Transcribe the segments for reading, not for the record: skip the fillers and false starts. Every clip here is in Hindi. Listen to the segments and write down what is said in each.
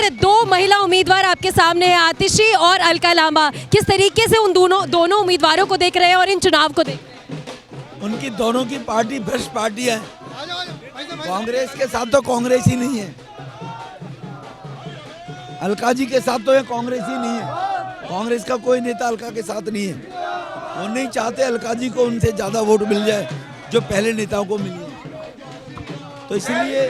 सर, दो महिला उम्मीदवार आपके सामने हैं, आतिशी और अलका लांबा। किस तरीके से उन दोनों उम्मीदवारों को देख रहे हैं और इन चुनाव को देख रहे हैं? उनकी दोनों की पार्टी भ्रष्ट पार्टी है। कांग्रेस के साथ तो कांग्रेस ही नहीं है, अलका जी के साथ तो ये कांग्रेस ही नहीं है। कांग्रेस का कोई नेता अलका के साथ नहीं है। वो नहीं चाहते अलका जी को उनसे ज्यादा वोट मिल जाए जो पहले नेताओं को मिली है। तो इसलिए,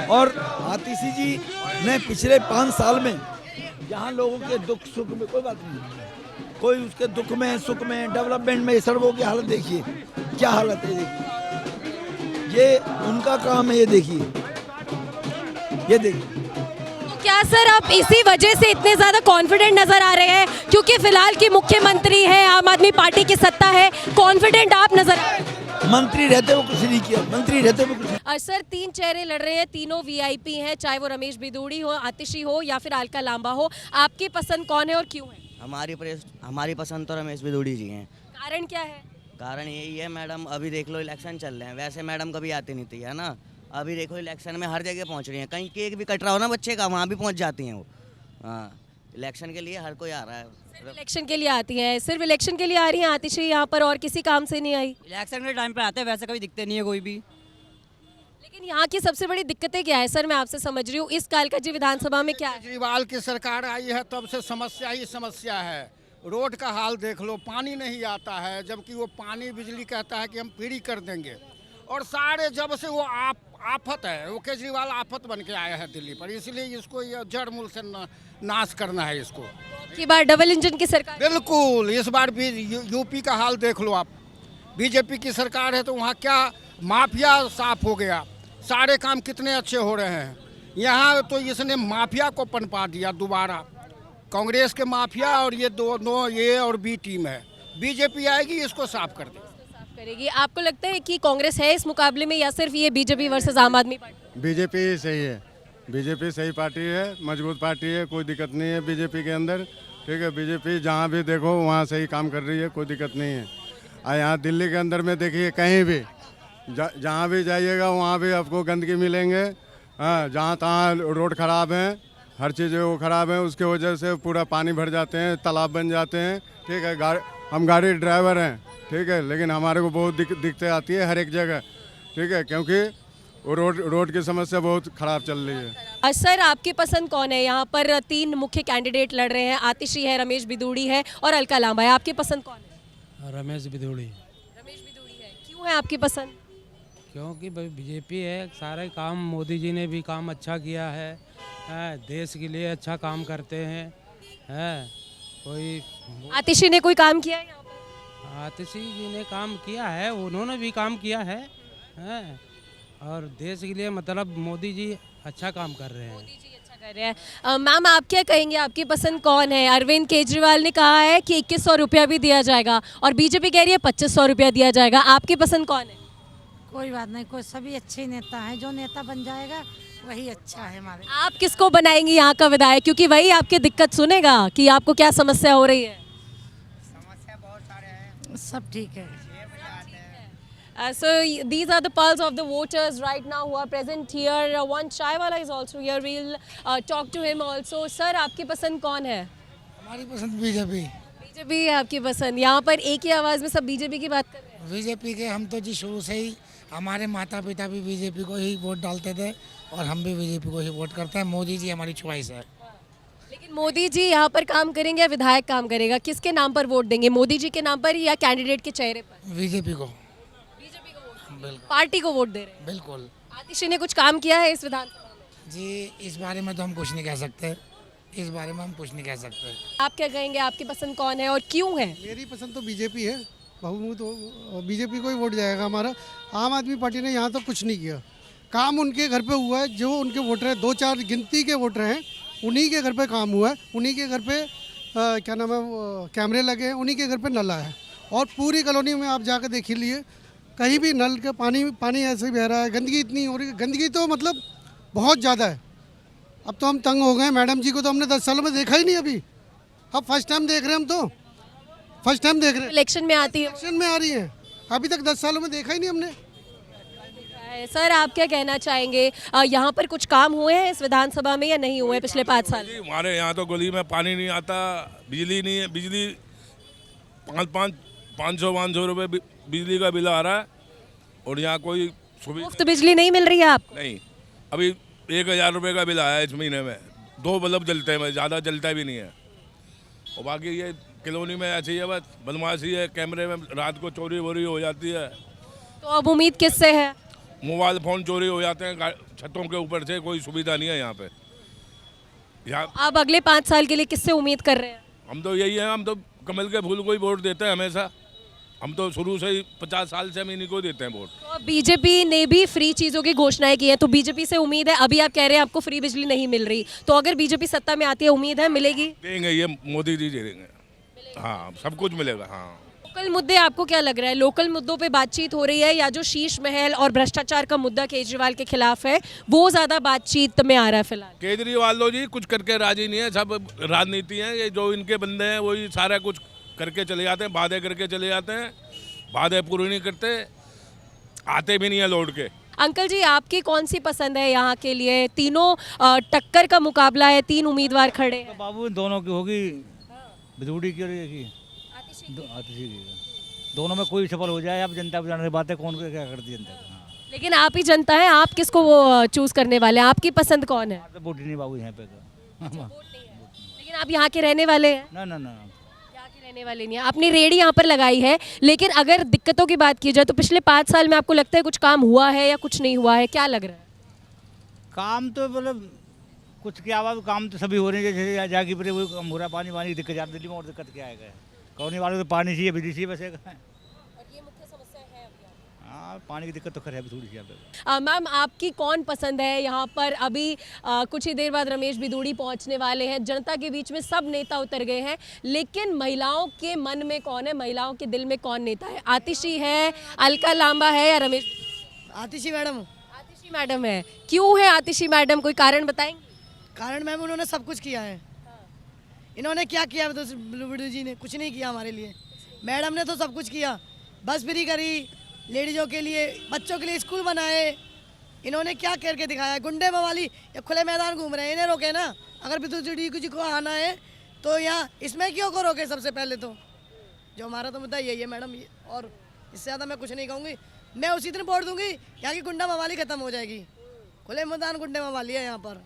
और आतिशी जी ने पिछले 5 साल में यहाँ लोगों के दुख सुख में, कोई बात नहीं, कोई उसके दुख में सुख में डेवलपमेंट में, सड़कों की हालत देखिए क्या हालत है, देखिए ये उनका काम है, ये देखिए, ये देखिए। तो क्या सर आप इसी वजह से इतने ज्यादा कॉन्फिडेंट नजर आ रहे हैं क्योंकि फिलहाल की मुख्यमंत्री है, आम आदमी पार्टी की सत्ता है, कॉन्फिडेंट आप नजर आ रहे हैं? मंत्री रहते हुए कुछ नहीं किया, मंत्री रहते हुए कुछ नहीं। सर, 3 चेहरे लड़ रहे हैं, तीनों वीआईपी हैं, चाहे वो रमेश बिदूड़ी हो, आतिशी हो या फिर अलका लांबा हो। आपकी पसंद कौन है और क्यों है? हमारी पसंद तो रमेश बिदूड़ी जी हैं। कारण क्या है? कारण यही है मैडम, अभी देख लो इलेक्शन चल रहे हैं, वैसे मैडम कभी आती नहीं थी, है ना। अभी देखो इलेक्शन में हर जगह पहुंच रही हैं, कहीं केक भी कट रहा हो ना बच्चे का, वहाँ भी पहुंच जाती हैं वो। हाँ, इलेक्शन के लिए हर कोई आ रहा है। सिर्फ इलेक्शन के लिए आती हैं? सिर्फ इलेक्शन के लिए आ रही हैं आतिशी यहाँ पर, और किसी काम से नहीं आई? इलेक्शन के टाइम पे आते हैं, वैसे कभी दिखते नहीं है कोई भी। लेकिन यहाँ की सबसे बड़ी दिक्कतें क्या है सर, मैं आपसे समझ रही हूँ, इस कालकाजी विधानसभा में क्या है? केजरीवाल की सरकार आई है तब से समस्या ही समस्या है। रोड का हाल देख लो, पानी नहीं आता है, जबकि वो पानी बिजली कहता है कि हम फ्री कर देंगे। और सारे जब से वो आफत है, वो केजरीवाल आफत बन के आया है दिल्ली पर, इसलिए इसको ये जड़ मूल से नाश करना है इसको। की बार डबल इंजन की सरकार? बिल्कुल, इस बार भी यूपी का हाल देख लो आप, बीजेपी की सरकार है तो वहाँ क्या माफिया साफ हो गया, सारे काम कितने अच्छे हो रहे हैं। यहाँ तो इसने माफिया को पनपा दिया दोबारा, कांग्रेस के माफिया, और ये दोनों ए और बी टीम है। बीजेपी आएगी इसको साफ कर देगी, करेगी। आपको लगता है कि कांग्रेस है इस मुकाबले में या सिर्फ ये बीजेपी वर्सेस आम आदमी पार्टी? बीजेपी ही सही है, बीजेपी सही पार्टी है, मजबूत पार्टी है, कोई दिक्कत नहीं है बीजेपी के अंदर। ठीक है, बीजेपी जहाँ भी देखो वहाँ सही काम कर रही है, कोई दिक्कत नहीं है। और यहाँ दिल्ली के अंदर में देखिए, कहीं भी जहाँ भी जाइएगा वहाँ भी आपको गंदगी मिलेंगे। हाँ, जहाँ तहाँ रोड खराब हैं, हर चीज़ वो खराब है, उसके वजह से पूरा पानी भर जाते हैं, तालाब बन जाते हैं। ठीक है, हम गाड़ी ड्राइवर हैं, ठीक है, लेकिन हमारे को बहुत दिक्कतें आती है हर एक जगह। ठीक है, क्योंकि वो रोड की समस्या बहुत खराब चल रही है। सर, आपकी पसंद कौन है? यहाँ पर 3 मुख्य कैंडिडेट लड़ रहे हैं, आतिशी है, रमेश बिदूड़ी है और अलका लांबा है। आपकी पसंद कौन है? रमेश बिदूड़ी। रमेश बिदूड़ी है, क्यों है आपकी पसंद? क्योंकि भाई बीजेपी है, सारे काम मोदी जी ने भी काम अच्छा किया है, देश के लिए अच्छा काम करते हैं। कोई आतिशी ने कोई काम किया है यहाँ पर? आतिशी जी ने काम किया है, उन्होंने भी काम किया है, और देश के लिए मतलब मोदी जी अच्छा काम कर रहे हैं। मोदी जी अच्छा कर रहे हैं। मैम, आप क्या कहेंगे, आपकी पसंद कौन है? अरविंद केजरीवाल ने कहा है कि 2100 रुपया भी दिया जाएगा और बीजेपी कह रही है 2500 रुपया दिया जाएगा। आपकी पसंद कौन है? कोई बात नहीं, कोई सभी अच्छे नेता हैं, जो नेता बन जाएगा वही अच्छा है हमारे। आप किसको बनाएंगे यहाँ का विधायक, क्योंकि वही आपकी दिक्कत सुनेगा कि आपको क्या समस्या हो रही है? समस्या बहुत सारे हैं, सब ठीक है। So these are the pulse of the voters right now who are present here. One chaiwala is also here. We'll talk to him also. Sir, आपकी पसंद कौन है? हमारी पसंद बीजेपी। बीजेपी है आपकी पसंद। यहाँ पर एक ही आवाज़ में सब बीजेपी की बात कर रहे हैं। बीजेपी के हम तो जी शुरू से ही, हमारे माता पिता भी बीजेपी को ही वोट डालते थे और हम भी बीजेपी को ही वोट करते हैं। मोदी जी हमारी चॉइस है। लेकिन मोदी जी यहाँ पर काम करेंगे या विधायक काम करेगा? किसके नाम पर वोट देंगे, मोदी जी के नाम पर या कैंडिडेट के चेहरे पर? बीजेपी को। बीजेपी को वोट, बिल्कुल, पार्टी को वोट दे रहे हैं। बिल्कुल। आतिशी ने कुछ काम किया है इस विधानसभा में? जी इस बारे में तो हम कुछ नहीं कह सकते, इस बारे में हम कुछ नहीं कह सकते। आप क्या कहेंगे, आपकी पसंद कौन है और क्यों है? मेरी पसंद तो बीजेपी है, बहुमत तो बीजेपी को ही वोट जाएगा हमारा। आम आदमी पार्टी ने यहाँ तो कुछ नहीं किया, काम उनके घर पे हुआ है, जो उनके वोटर हैं 2-4 गिनती के वोटर हैं, उन्हीं के घर पे काम हुआ है, उन्हीं के घर पे क्या नाम है कैमरे लगे हैं, उन्हीं के घर पे नल है। और पूरी कॉलोनी में आप जाकर देख लिए, कहीं भी नल का पानी ऐसे ही बह रहा है। गंदगी इतनी हो रही है, गंदगी तो मतलब बहुत ज़्यादा है। अब तो हम तंग हो गए। मैडम जी को तो हमने 10 सालों में देखा ही नहीं, अभी अब फर्स्ट टाइम देख रहे हैं, हम तो फर्स्ट टाइम देख रहे हैं। इलेक्शन में आती है, इलेक्शन में आ रही है, अभी तक 10 सालों में देखा ही नहीं हमने। सर आप क्या कहना चाहेंगे, यहाँ पर कुछ काम हुए हैं इस विधानसभा में या नहीं हुए पिछले 5 साल? हमारे यहाँ तो गली में पानी नहीं आता, बिजली नहीं है, बिजली 500 रुपये बिजली का बिल आ रहा है और यहाँ कोई सुविधा मुफ्त बिजली नहीं मिल रही है आपको? नहीं। अभी 1000 रुपये का बिल आया इस महीने में, 2 बल्ब जलते हैं, ज़्यादा जलता भी नहीं है। और बाकी ये कॉलोनी में ऐसी है, बस बदमाशी है, कैमरे में रात को चोरी वोरी हो जाती है। तो अब उम्मीद किससे है? मोबाइल फ़ोन चोरी हो जाते हैं छतों के ऊपर से, कोई सुविधा नहीं है यहाँ पे। यहाँ आप अगले 5 साल के लिए किससे उम्मीद कर रहे हैं? हम तो यही हैं, हम तो कमल के फूल को ही वोट देते हैं हमेशा। हम तो शुरू से ही 50 साल से हम इन्हीं को देते हैं वोट। तो बीजेपी ने भी फ्री चीज़ों की घोषणाएं की हैं, तो बीजेपी से उम्मीद है। अभी आप कह रहे हैं आपको फ्री बिजली नहीं मिल रही, तो अगर बीजेपी सत्ता में आती है उम्मीद है मिलेगी? देंगे, ये मोदी जी देंगे। हाँ, सब कुछ मिलेगा। हाँ, लोकल मुद्दे आपको क्या लग रहा है, लोकल मुद्दों पे बातचीत हो रही है या जो शीश महल और भ्रष्टाचार का मुद्दा केजरीवाल के खिलाफ है वो ज़्यादा बातचीत में आ रहा है फिलहाल? केजरीवाल लो जी कुछ करके राजी नहीं है, सब राजनीति है। ये जो इनके बंदे हैं वही सारा कुछ करके चले जाते हैं, वादे करके चले जाते हैं, वादे पूरे नहीं करते, आते भी नहीं है लौट के। अंकल जी आपकी कौन सी पसंद है यहाँ के लिए? तीनों टक्कर का मुकाबला है, 3 उम्मीदवार खड़े हैं। बाबू दोनों की होगी, बिदूड़ी की और ये की आतिशी की, दोनों में कोई सफल हो जाए। अब जनता को जानने बातें कौन क्या करती है जनता को। हाँ। लेकिन आप ही जनता है, आप किसको वो चूज करने वाले हैं? आपकी पसंद कौन है? तो वोट ही नहीं बाबू यहाँ पे लेकिन आप यहाँ के रहने वाले हैं? ना ना ना, यहाँ के रहने वाले नहीं है। आपने रेडी यहाँ पर लगाई है, लेकिन अगर दिक्कतों की बात की जाए तो पिछले 5 साल में आपको लगता है कुछ काम हुआ है या कुछ नहीं हुआ है, क्या लग रहा है? काम तो मतलब कुछ क्या हुआ, काम तो सभी हो रहे हैं, जैसे जागी पर वो कम हो रहा है। पानी वानी की दिक्कत है दिल्ली में, और दिक्कत क्या है? कॉलोनी वालों को तो पानी चाहिए, बिजली चाहिए, बस एक है। हाँ, पानी की दिक्कत तो खैर है थोड़ी सी यहाँ पे। मैम आपकी कौन पसंद है यहाँ पर? अभी कुछ ही देर बाद रमेश बिदूड़ी पहुँचने वाले हैं, जनता के बीच में सब नेता उतर गए हैं, लेकिन महिलाओं के मन में कौन है, महिलाओं के दिल में कौन नेता है? आतिशी है, अलका लांबा है या रमेश? आतिशी मैडम। आतिशी मैडम है। क्यों है आतिशी मैडम, कोई कारण बताएंगे? कारण मैम उन्होंने सब कुछ किया है। इन्होंने क्या किया? तो बिदूड़ी जी ने कुछ नहीं किया हमारे लिए। मैडम ने तो सब कुछ किया, बस फ्री करी, लेडीज़ों के लिए, बच्चों के लिए स्कूल बनाए। इन्होंने क्या करके दिखाया? गुंडे मवाली ये खुले मैदान घूम रहे हैं, इन्हें रोके ना। अगर बिदूड़ी जी को आना है तो यहाँ इसमें क्यों को रोके? सबसे पहले तो जो हमारा तो मुद्दा यही है मैडम, और इससे ज़्यादा मैं कुछ नहीं कहूँगी। मैं उसी दिन वोट दूंगी, यहाँ की गुंडा मवाली खत्म हो जाएगी। खुले मैदान गुंडे मवाली है यहाँ पर,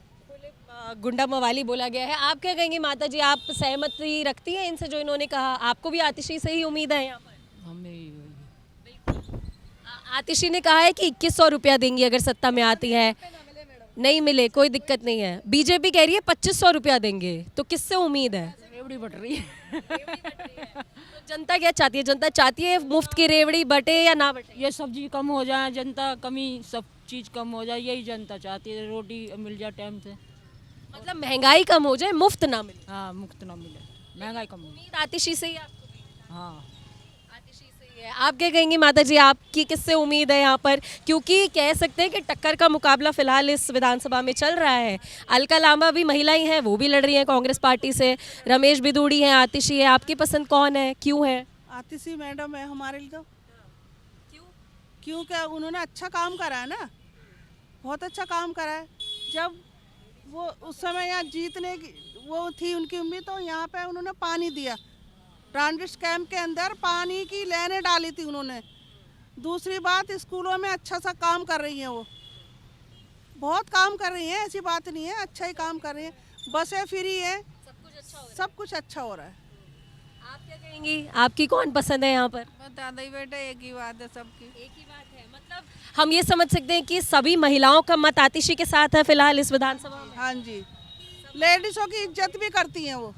गुंडा मवाली बोला गया है। आप क्या कहेंगे माता जी, आप सहमति रखती हैं इनसे जो इन्होंने कहा? आपको भी आतिशी से ही उम्मीद है यहाँ पर? आतिशी ने कहा है कि 2100 रुपया देंगी अगर सत्ता में आती है। नहीं मिले कोई दिक्कत नहीं है। बीजेपी कह रही है 2500 रुपया देंगे, तो किससे उम्मीद है? रेवड़ी बट रही है। तो जनता क्या चाहती है? जनता चाहती है मुफ्त की रेवड़ी बटे या ना बटे? ये सब्जी कम हो जाए, जनता कमी सब चीज़ कम हो जाए, यही जनता चाहती है। रोटी मिल जाए टाइम से, मतलब महंगाई कम हो जाए, मुफ्त ना मिले। हाँ मुफ्त ना मिले, महंगाई कम हो। उम्मीद आतिशी से ही आपको? हाँ आतिशी से ही है। आप क्या कहेंगे माता जी, आपकी किससे उम्मीद है यहाँ पर? क्योंकि कह सकते हैं कि टक्कर का मुकाबला फिलहाल इस विधानसभा में चल रहा है। अलका लांबा भी महिला ही हैं, वो भी लड़ रही हैं कांग्रेस पार्टी से, रमेश बिदूड़ी हैं, आतिशी है। आपकी पसंद कौन है, क्यों है? आतिशी मैडम है हमारे लिए। तो क्योंकि उन्होंने अच्छा काम करा है ना, बहुत अच्छा काम करा है। जब वो उस समय यहाँ जीतने की वो थी उनकी उम्मीद, तो यहाँ पे उन्होंने पानी दिया। ट्रांजिट कैंप के अंदर पानी की लाइनें डाली थी उन्होंने। दूसरी बात, स्कूलों में अच्छा सा काम कर रही हैं, वो बहुत काम कर रही हैं, ऐसी बात नहीं है, अच्छा ही काम कर रही हैं। बसें फ्री है, सब कुछ अच्छा हो रहा है। आप क्या कहेंगी, आपकी कौन पसंद है यहाँ पर? दादा ही बेटा एक ही बात है सबकी। एक ही बात है, मतलब हम ये समझ सकते हैं कि सभी महिलाओं का मत आतिशी के साथ है फिलहाल इस विधानसभा में? हाँ जी, लेडीज़ों की इज्जत भी करती हैं वो।